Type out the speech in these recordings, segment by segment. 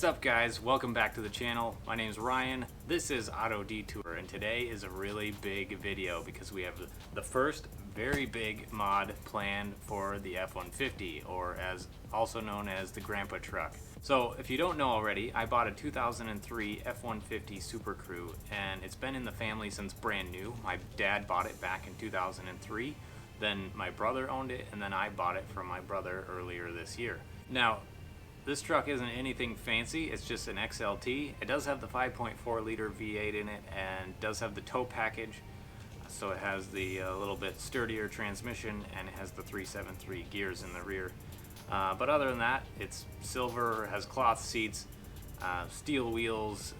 What's up guys, welcome back to the channel. My name's Ryan, this is Auto Detour, and today is a really big video because we have the first very big mod planned for the F-150, or as also known as the Grandpa truck. So if you don't know already, I bought a 2003 F-150 Super Crew and it's been in the family since brand new. My dad bought it back in 2003, then my brother owned it, and then I bought it from my brother earlier this year. Now, this truck isn't anything fancy, it's just an XLT. It does have the 5.4 liter V8 in it and does have the tow package. So it has the little bit sturdier transmission and it has the 373 gears in the rear. But other than that, it's silver, has cloth seats, steel wheels,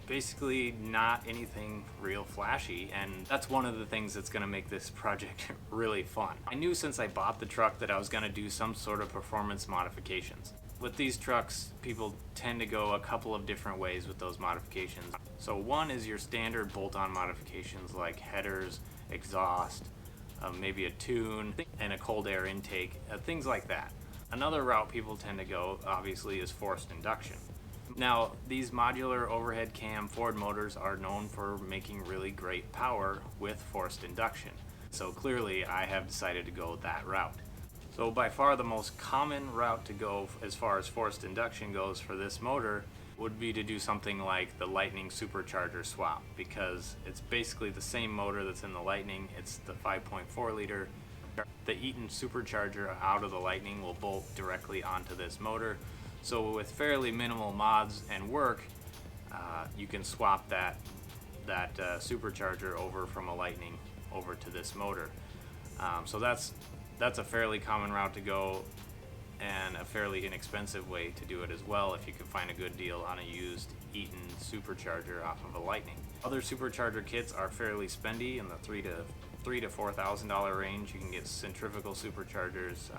basically not anything real flashy, and that's one of the things that's going to make this project really fun. I knew since I bought the truck that I was going to do some sort of performance modifications. With these trucks, people tend to go a couple of different ways with those modifications. So one is your standard bolt-on modifications like headers, exhaust, maybe a tune, and a cold air intake, things like that. Another route people tend to go, obviously, is forced induction. Now, these modular overhead cam Ford motors are known for making really great power with forced induction. So clearly I have decided to go that route. So by far the most common route to go as far as forced induction goes for this motor would be to do something like the Lightning supercharger swap, because it's basically the same motor that's in the Lightning. It's the 5.4 liter. The Eaton supercharger out of the Lightning will bolt directly onto this motor. So with fairly minimal mods and work, you can swap that supercharger over from a Lightning over to this motor. So that's a fairly common route to go, and a fairly inexpensive way to do it as well if you can find a good deal on a used Eaton supercharger off of a Lightning. Other supercharger kits are fairly spendy in the $3,000 to $4,000 range. You can get centrifugal superchargers,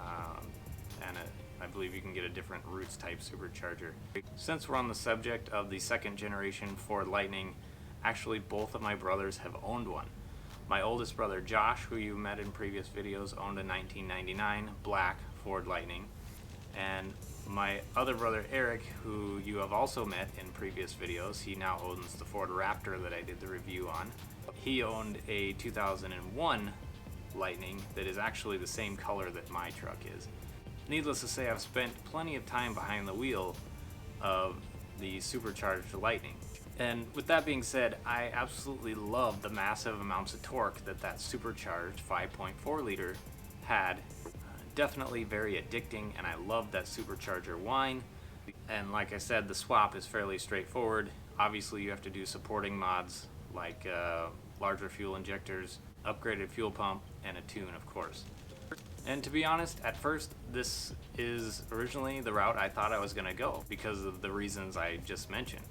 and I believe you can get a different Roots type supercharger. Since we're on the subject of the second generation Ford Lightning, actually both of my brothers have owned one. My oldest brother Josh, who you met in previous videos, owned a 1999 black Ford Lightning, and my other brother Eric, who you have also met in previous videos, he now owns the Ford Raptor that I did the review on. He owned a 2001 Lightning that is actually the same color that my truck is. Needless to say, I've spent plenty of time behind the wheel of the supercharged Lightning. And with that being said, I absolutely love the massive amounts of torque that supercharged 5.4 liter had. Definitely very addicting, and I love that supercharger whine. And like I said, the swap is fairly straightforward. Obviously you have to do supporting mods like larger fuel injectors, upgraded fuel pump, and a tune, of course. And to be honest, at first this is originally the route I thought I was going to go because of the reasons I just mentioned.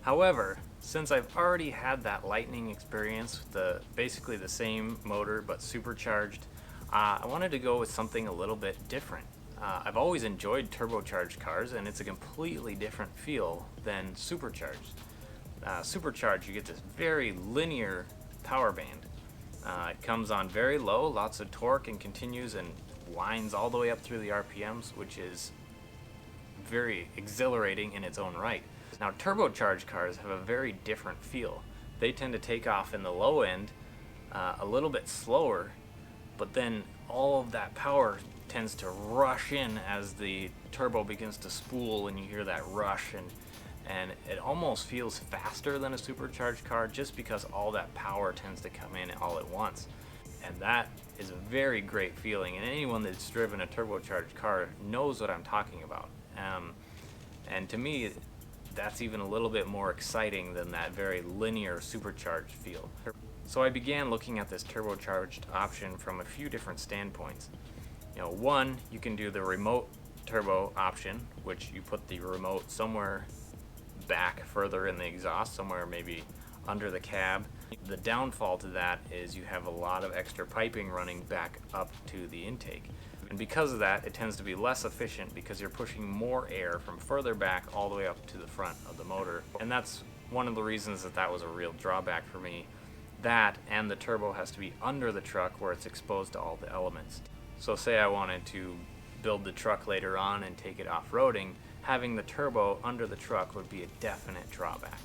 However, since I've already had that Lightning experience, basically the same motor but supercharged, I wanted to go with something a little bit different. I've always enjoyed turbocharged cars, and it's a completely different feel than supercharged. Supercharged, you get this very linear power band. It comes on very low, lots of torque, and continues and winds all the way up through the RPMs, which is very exhilarating in its own right. Now, turbocharged cars have a very different feel. They tend to take off in the low end a little bit slower, but then all of that power tends to rush in as the turbo begins to spool, and you hear that rush, and it almost feels faster than a supercharged car just because all that power tends to come in all at once. And that is a very great feeling, and anyone that's driven a turbocharged car knows what I'm talking about. And to me, that's even a little bit more exciting than that very linear supercharged feel. So I began looking at this turbocharged option from a few different standpoints. One, you can do the remote turbo option, which you put the remote somewhere back further in the exhaust, somewhere maybe under the cab. The downfall to that is you have a lot of extra piping running back up to the intake. And because of that, it tends to be less efficient because you're pushing more air from further back all the way up to the front of the motor. And that's one of the reasons that was a real drawback for me. That, and the turbo has to be under the truck where it's exposed to all the elements. So say I wanted to build the truck later on and take it off-roading, having the turbo under the truck would be a definite drawback.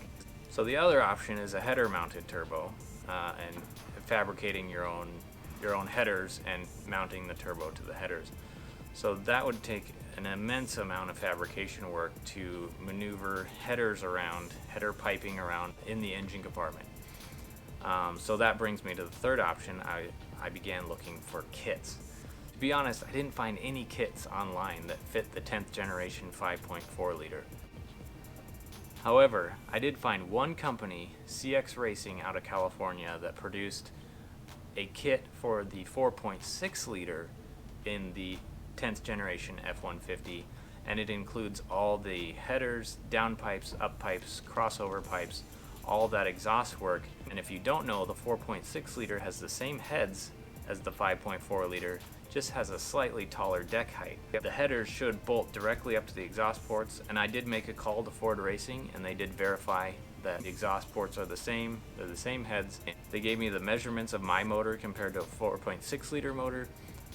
So the other option is a header mounted turbo, and fabricating your own headers and mounting the turbo to the headers. So that would take an immense amount of fabrication work to maneuver headers around, header piping around in the engine compartment. So that brings me to the third option. I began looking for kits. To be honest, I didn't find any kits online that fit the 10th generation 5.4 liter. However, I did find one company, CX Racing out of California, that produced a kit for the 4.6 liter in the 10th generation F-150, and it includes all the headers, down pipes, up pipes, crossover pipes, all that exhaust work. And if you don't know, the 4.6 liter has the same heads as the 5.4 liter, just has a slightly taller deck height. The headers should bolt directly up to the exhaust ports, and I did make a call to Ford Racing and they did verify that the exhaust ports are the same, they're the same heads. They gave me the measurements of my motor compared to a 4.6 liter motor,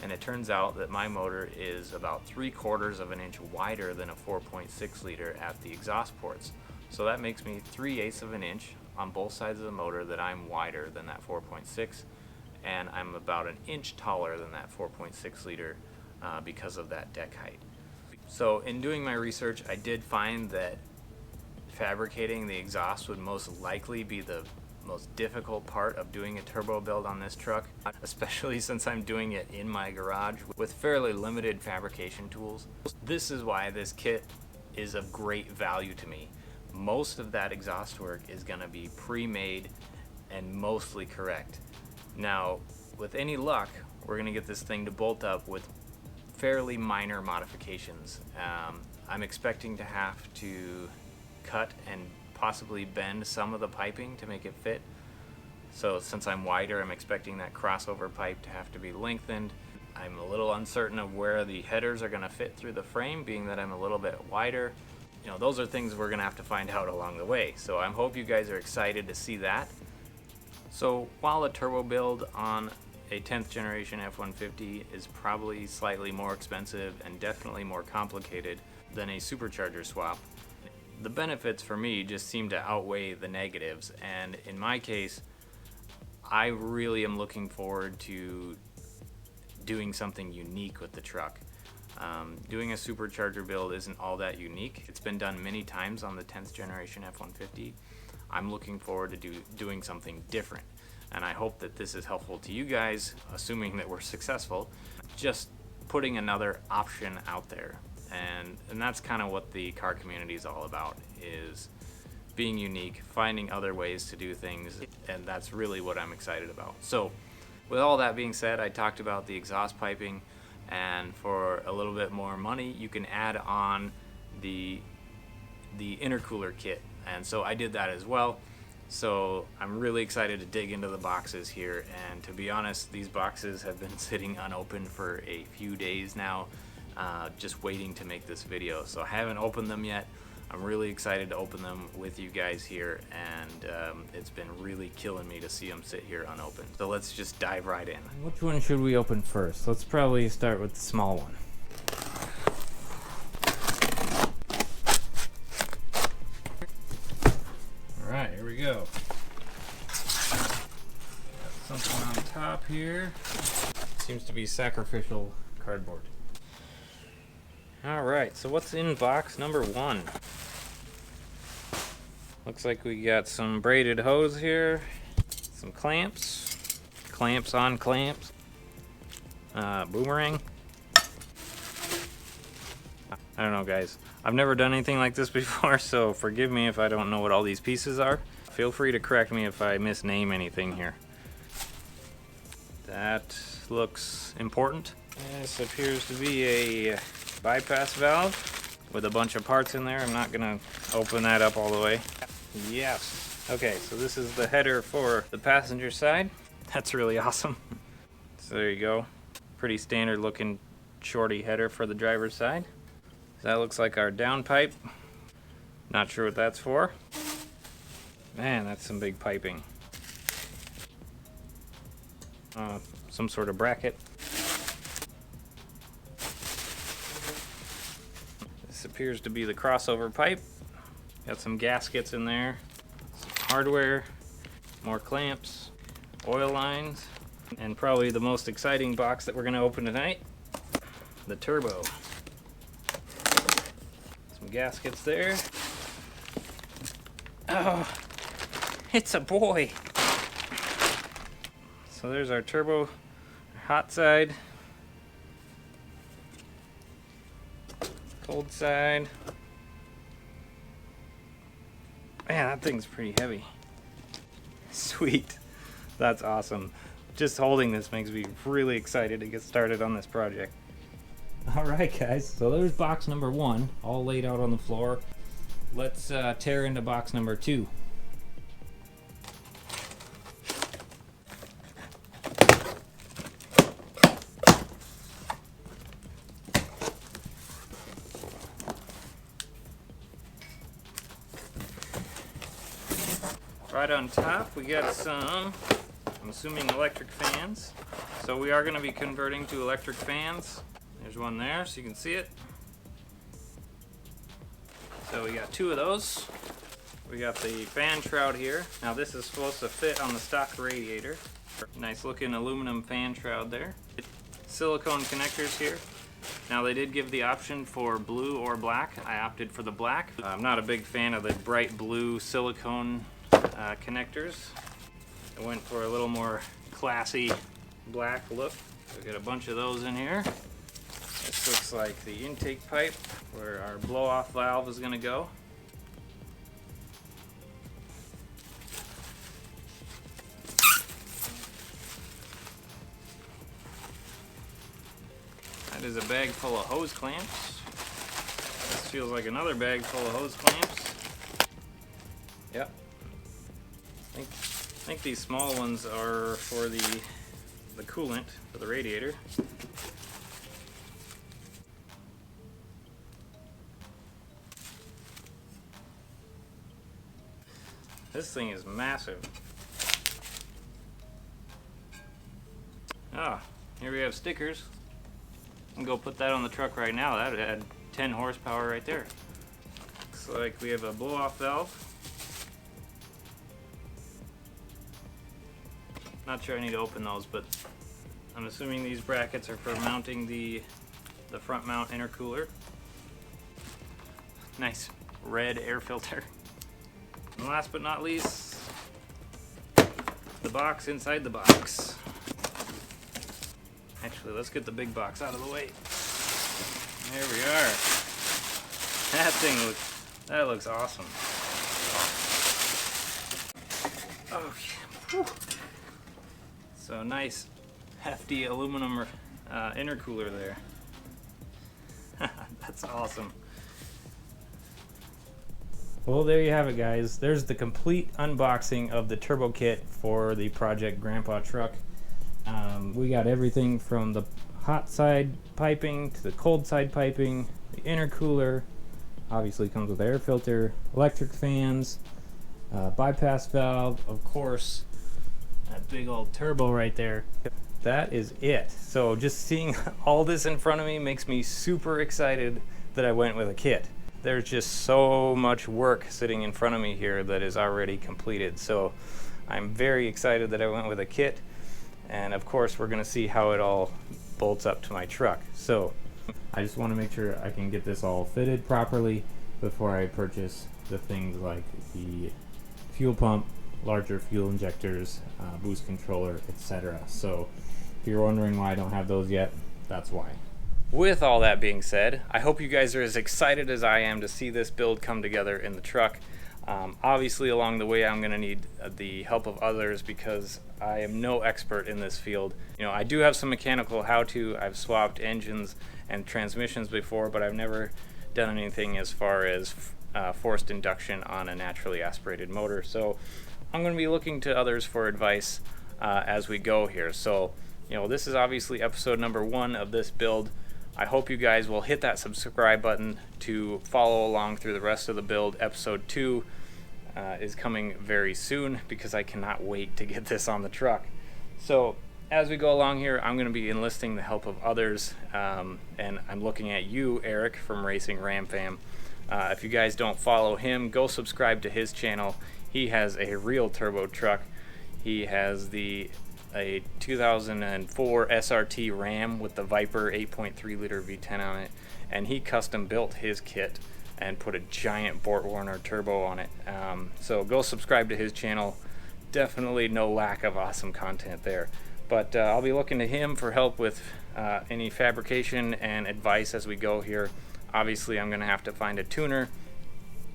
and it turns out that my motor is about 3/4 of an inch wider than a 4.6 liter at the exhaust ports. So that makes me 3/8 of an inch on both sides of the motor that I'm wider than that 4.6, and I'm about an inch taller than that 4.6 liter because of that deck height. So in doing my research, I did find that fabricating the exhaust would most likely be the most difficult part of doing a turbo build on this truck, especially since I'm doing it in my garage with fairly limited fabrication tools. This is why this kit is of great value to me. Most of that exhaust work is going to be pre-made and mostly correct. Now, with any luck, we're going to get this thing to bolt up with fairly minor modifications. I'm expecting to have to cut and possibly bend some of the piping to make it fit. So since I'm wider, I'm expecting that crossover pipe to have to be lengthened. I'm a little uncertain of where the headers are going to fit through the frame, being that I'm a little bit wider. You know, those are things we're going to have to find out along the way. So I hope you guys are excited to see that. So while a turbo build on a 10th generation F-150 is probably slightly more expensive and definitely more complicated than a supercharger swap, the benefits for me just seem to outweigh the negatives. And in my case, I really am looking forward to doing something unique with the truck. Doing a supercharger build isn't all that unique. It's been done many times on the 10th generation F-150. I'm looking forward to doing something different, and I hope that this is helpful to you guys, assuming that we're successful. Just putting another option out there, and that's kind of what the car community is all about, is being unique, finding other ways to do things, and that's really what I'm excited about. So with all that being said, I talked about the exhaust piping, and for a little bit more money you can add on the intercooler kit, and so I did that as well. So I'm really excited to dig into the boxes here, and to be honest, these boxes have been sitting unopened for a few days now, just waiting to make this video. So I haven't opened them yet. I'm really excited to open them with you guys here, and it's been really killing me to see them sit here unopened. So let's just dive right in. Which one should we open first? Let's probably start with the small one. Alright, here we go. Got something on top here. Seems to be sacrificial cardboard. Alright, so what's in box number 1? Looks like we got some braided hose here, some clamps, clamps on clamps, boomerang. I don't know, guys. I've never done anything like this before, so forgive me if I don't know what all these pieces are. Feel free to correct me if I misname anything here. That looks important. This appears to be a bypass valve with a bunch of parts in there. I'm not gonna open that up all the way. Yes. Okay, so this is the header for the passenger side. That's really awesome. So there you go. Pretty standard looking shorty header for the driver's side. So that looks like our downpipe. Not sure what that's for. Man, that's some big piping. Some sort of bracket. This appears to be the crossover pipe. Got some gaskets in there, some hardware, more clamps, oil lines, and probably the most exciting box that we're going to open tonight, the turbo. Some gaskets there. Oh, it's a boy. So there's our turbo hot side, cold side. Man, that thing's pretty heavy. Sweet. That's awesome. Just holding this makes me really excited to get started on this project. Alright guys, so there's box number 1, all laid out on the floor. Let's tear into box number 2. Right on top, we got some, I'm assuming, electric fans. So we are going to be converting to electric fans. There's one there, so you can see it. So we got 2 of those. We got the fan shroud here. Now this is supposed to fit on the stock radiator. Nice looking aluminum fan shroud there. Silicone connectors here. Now they did give the option for blue or black. I opted for the black. I'm not a big fan of the bright blue silicone connectors. I went for a little more classy black look. We got a bunch of those in here. This looks like the intake pipe where our blow-off valve is going to go. That is a bag full of hose clamps. This feels like another bag full of hose clamps. Yep. I think these small ones are for the coolant for the radiator. This thing is massive. Ah, here we have stickers. I'm gonna go put that on the truck right now. That would add 10 horsepower right there. Looks like we have a blow-off valve. Not sure I need to open those, but I'm assuming these brackets are for mounting the front mount intercooler. Nice red air filter. And last but not least, the box inside the box. Actually, let's get the big box out of the way. There we are. That looks awesome. Oh, yeah. So nice, hefty aluminum intercooler there. That's awesome. Well, there you have it guys. There's the complete unboxing of the turbo kit for the Project Grandpa truck. We got everything from the hot side piping to the cold side piping, the intercooler, obviously comes with air filter, electric fans, bypass valve, of course, that big old turbo right there. That is it. So just seeing all this in front of me makes me super excited that I went with a kit. There's just so much work sitting in front of me here that is already completed. So I'm very excited that I went with a kit. And of course, we're going to see how it all bolts up to my truck. So I just want to make sure I can get this all fitted properly before I purchase the things like the fuel pump, larger fuel injectors, boost controller, etc. So if you're wondering why I don't have those yet, that's why. With all that being said, I hope you guys are as excited as I am to see this build come together in the truck. Obviously along the way I'm going to need the help of others because I am no expert in this field. You know, I do have some mechanical how-to. I've swapped engines and transmissions before, but I've never done anything as far as forced induction on a naturally aspirated motor. So I'm going to be looking to others for advice as we go here. So, you know, this is obviously episode number 1 of this build. I hope you guys will hit that subscribe button to follow along through the rest of the build. Episode 2 is coming very soon because I cannot wait to get this on the truck. So as we go along here, I'm going to be enlisting the help of others, and I'm looking at you, Eric, from Racing Ram Fam. If you guys don't follow him, go subscribe to his channel. He has a real turbo truck. He has a 2004 SRT Ram with the Viper 8.3 liter V10 on it, and he custom built his kit and put a giant Bort Warner turbo on it. So go subscribe to his channel. Definitely no lack of awesome content there. But I'll be looking to him for help with any fabrication and advice as we go here. Obviously, I'm going to have to find a tuner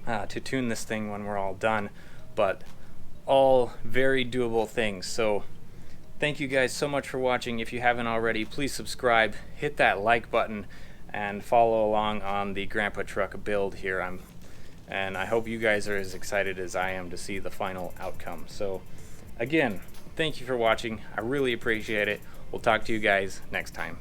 to tune this thing when we're all done, but all very doable things. So thank you guys so much for watching. If you haven't already, please subscribe, hit that like button, and follow along on the Grandpa Truck build here. And I hope you guys are as excited as I am to see the final outcome. So again, thank you for watching. I really appreciate it. We'll talk to you guys next time.